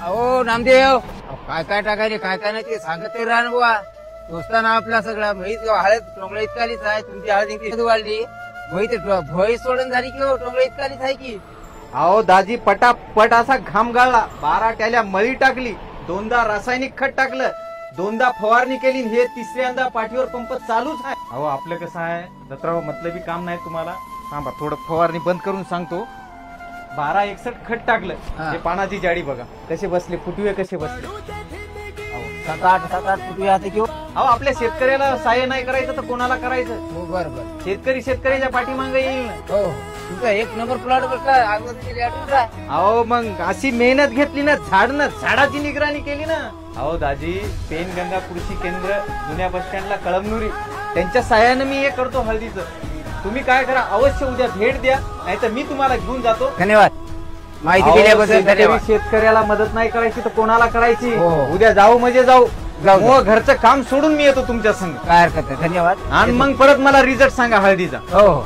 अहो नामदेव, काय काय टाकायचे काय काय नाही ते सांगत ते रान बुवा. दोस्ताना आपला सगळा हळद टोंगळा इतकालीच आहे. तुमची हळद इतकी वाढली, भोई सोडून झाली की टोंगळा इतकालीच आहे की. अहो दाजी पटापट असा घाम गाळला, 12 ट्याल्या मळी टाकली, 2दा रासायनिक खत टाकलं, 2दा फवारणी केली, हे तिसऱ्यांदा पाठीवर पंप चालूच आहे. अहो आपलं कसं आहे दत्तराव, मतलबी काम नाही तुम्हाला. थांबा थोडं फवारणी बंद करून सांगतो. 1261 खत टाकलं, हे पानाची जाडी बघा कसे बसले, फुटवे कसे बसले. 7-8 फुटवे आता किंवा. अहो आपल्या शेतकऱ्याला सहाय्य नाही करायचं तर कोणाला करायचं. हो बरोबर. शेतकऱ्याच्या पाठीमागे येईल ना. हो तुमचा 1 नंबर प्लॉट बसला. अहो मग अशी मेहनत घेतली ना, झाडाची निगराणी केली ना. अहो दाजी, पेनगंगा कृषी केंद्र जुन्या बस स्टँडला कळमनुरी, त्यांच्या सहाय्याने मी हे करतो हळदीचं. तुम्ही काय करा, अवश्य उद्या भेट द्या, नाहीतर मी तुम्हाला घेऊन जातो. धन्यवाद माहिती दिल्याबद्दल. धन्यवाद. शेतकऱ्याला मदत नाही करायची तर कोणाला करायची. हो. उद्या जाऊ म्हणजे जाऊ. घरचं काम सोडून मी येतो तुमच्या संग. काय हरकत नाही. धन्यवाद. आणि मग परत मला रिझल्ट सांगा हळदीचा. हो हो.